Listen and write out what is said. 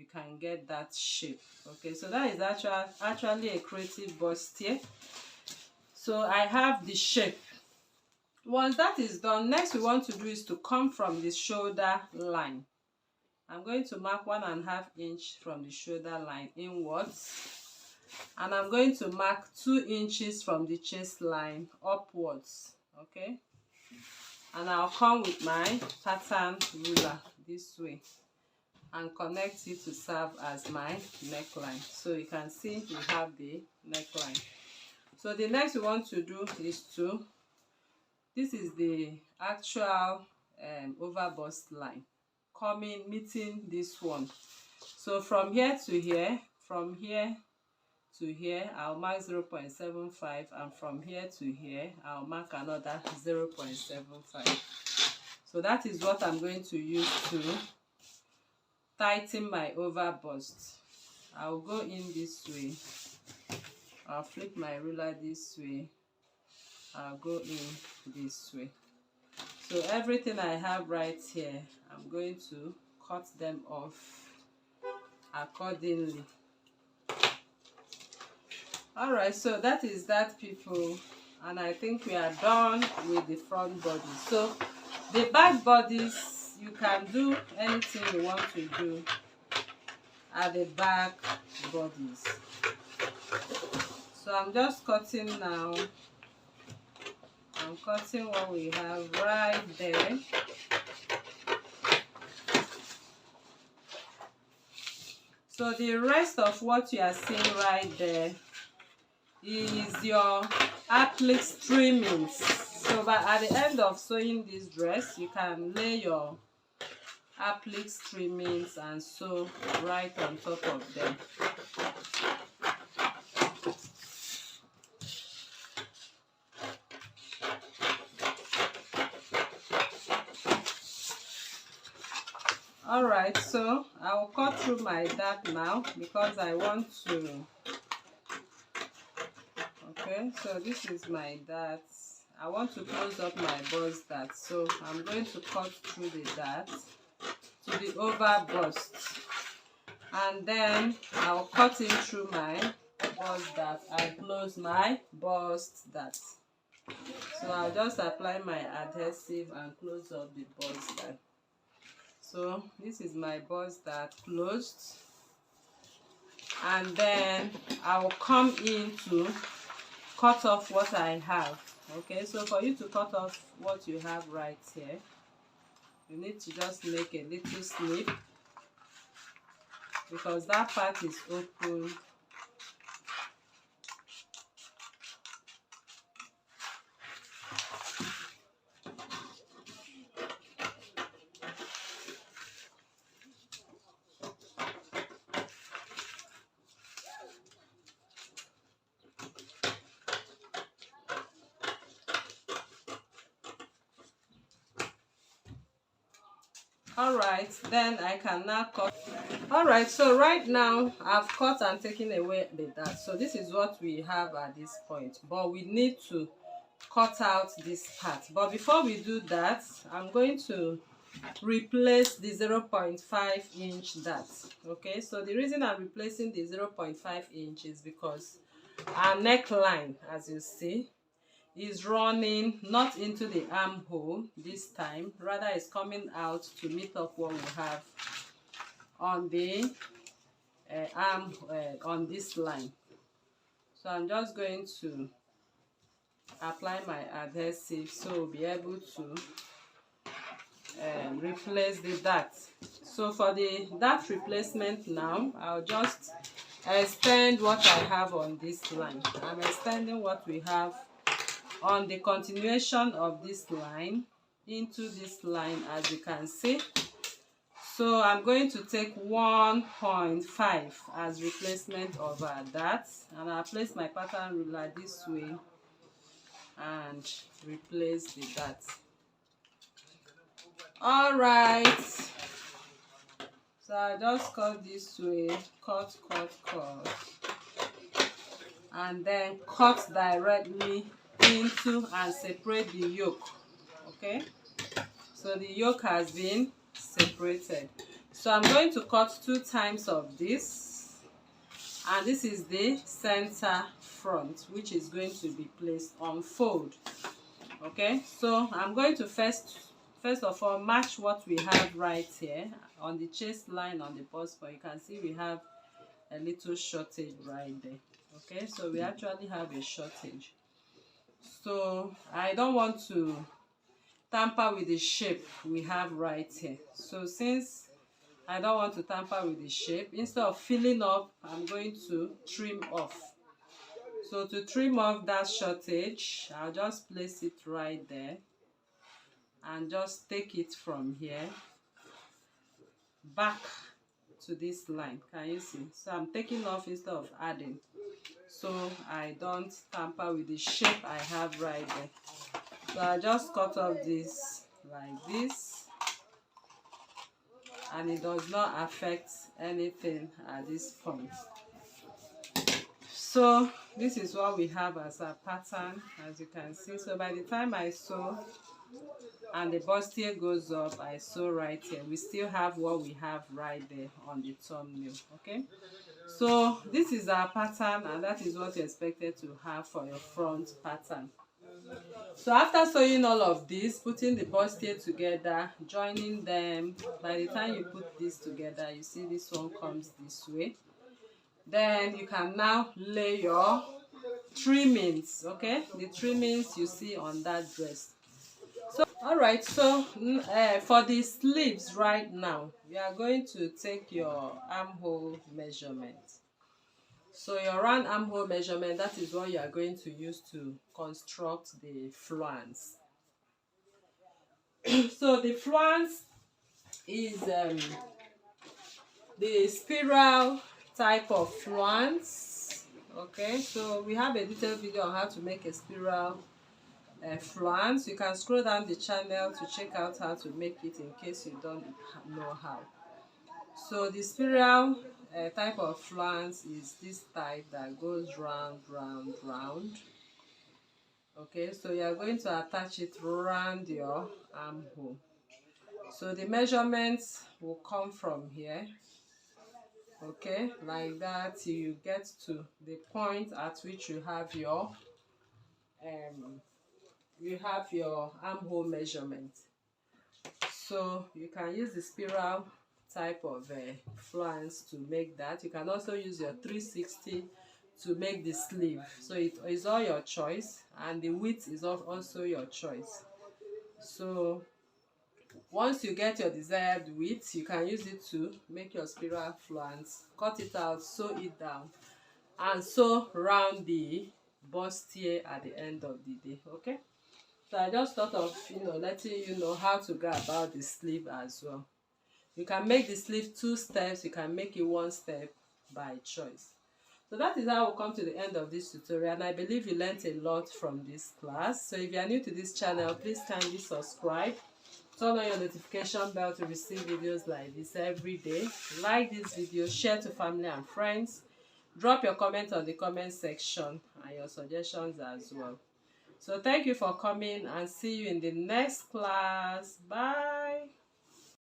you can get that shape. Okay, so that is actually a creative bustier. So I have the shape. Once that is done, next we want to do is to come from the shoulder line. I'm going to mark 1.5 inch from the shoulder line inwards, and I'm going to mark 2 inches from the chest line upwards. Okay, and I'll come with my pattern ruler this way and connect it to serve as my neckline. So you can see we have the neckline. So the next we want to do is to, this is the actual over bust line coming, meeting this one. So from here to here, from here to here, I'll mark 0.75, and from here to here, I'll mark another 0.75. So that is what I'm going to use to tighten my over bust. I'll go in this way, I'll flip my ruler this way, I'll go in this way. So everything I have right here, I'm going to cut them off accordingly. Alright, so that is that, people, and I think we are done with the front body. So the back bodies, you can do anything you want to do at the back bodies. So I'm just cutting now. I'm cutting what we have right there. So the rest of what you are seeing right there is your applique trimmings. So at the end of sewing this dress, you can lay your applique trimmings and sew right on top of them. Alright, so I will cut through my dart now because I want to. Okay, so this is my dart. I want to close up my bust dart, so I'm going to cut through the dart to the over bust, and then I'll cut in through my bust dart and close my bust dart. So I'll just apply my adhesive and close up the bust dart. So this is my bust dart closed, and then I'll come in to cut off what I have. Okay, so for you to cut off what you have right here, you need to just make a little snip because that part is open. Alright, then I can now cut. Alright, so right now I've cut and taken away the dart. So this is what we have at this point, but we need to cut out this part. But before we do that, I'm going to replace the 0.5 inch dart. Okay, so the reason I'm replacing the 0.5 inch is because our neckline, as you see, is running not into the armhole this time, rather is coming out to meet up what we have on the arm on this line. So I'm just going to apply my adhesive so we'll be able to replace the dart. So for the dart replacement now, I'll just extend what I have on this line. I'm extending what we have on the continuation of this line into this line, as you can see. So I'm going to take 1.5 as replacement of that, and I'll place my pattern ruler this way and replace the dart. Alright, so I just cut this way, cut, and then cut directly into and separate the yoke. Okay, so the yoke has been separated. So I'm going to cut 2 times of this, and this is the center front, which is going to be placed on fold. Okay, so I'm going to first of all match what we have right here on the chest line on the bust, but you can see we have a little shortage right there. Okay, so we actually have a shortage, so I don't want to tamper with the shape we have right here. So since I don't want to tamper with the shape, instead of filling up, I'm going to trim off. So to trim off that shortage, I'll just place it right there and just take it from here back to this line. Can you see? So I'm taking off instead of adding, so I don't tamper with the shape I have right there. So I just cut off this like this, and it does not affect anything at this point. So this is what we have as a pattern, as you can see. So by the time I sew and the bustier goes up, I sew right here, we still have what we have right there on the thumbnail. Okay, so this is our pattern, and that is what you're expected to have for your front pattern. So after sewing all of this, putting the bustier together, joining them, by the time you put this together, you see this one comes this way. Then you can now lay your trimmings. Okay, the trimmings you see on that dress. So all right, so for the sleeves right now, we are going to take your armhole measurement. So your round armhole measurement, that is what you are going to use to construct the flounce. So the flounce is the spiral type of flounce. Okay, so we have a detailed video on how to make a spiral flounce. You can scroll down the channel to check out how to make it in case you don't know how. So the spiral type of flounce is this type that goes round, round, round. Okay, so you are going to attach it around your armhole. So the measurements will come from here. Okay, like that till you get to the point at which you have your armhole measurement. So you can use the spiral type of flounce to make that. You can also use your 360 to make the sleeve. So it is all your choice, and the width is also your choice. So once you get your desired width, you can use it to make your spiral flounce. Cut it out, sew it down, and sew round the bustier at the end of the day. Okay, so I just thought of letting you know how to go about the sleeve as well. You can make the sleeve 2 steps, you can make it 1 step by choice. So that is how we'll come to the end of this tutorial, and I believe you learned a lot from this class. So if you are new to this channel, please kindly subscribe, turn on your notification bell to receive videos like this every day. Like this video, share to family and friends, drop your comment on the comment section and your suggestions as well. So thank you for coming, and see you in the next class. Bye.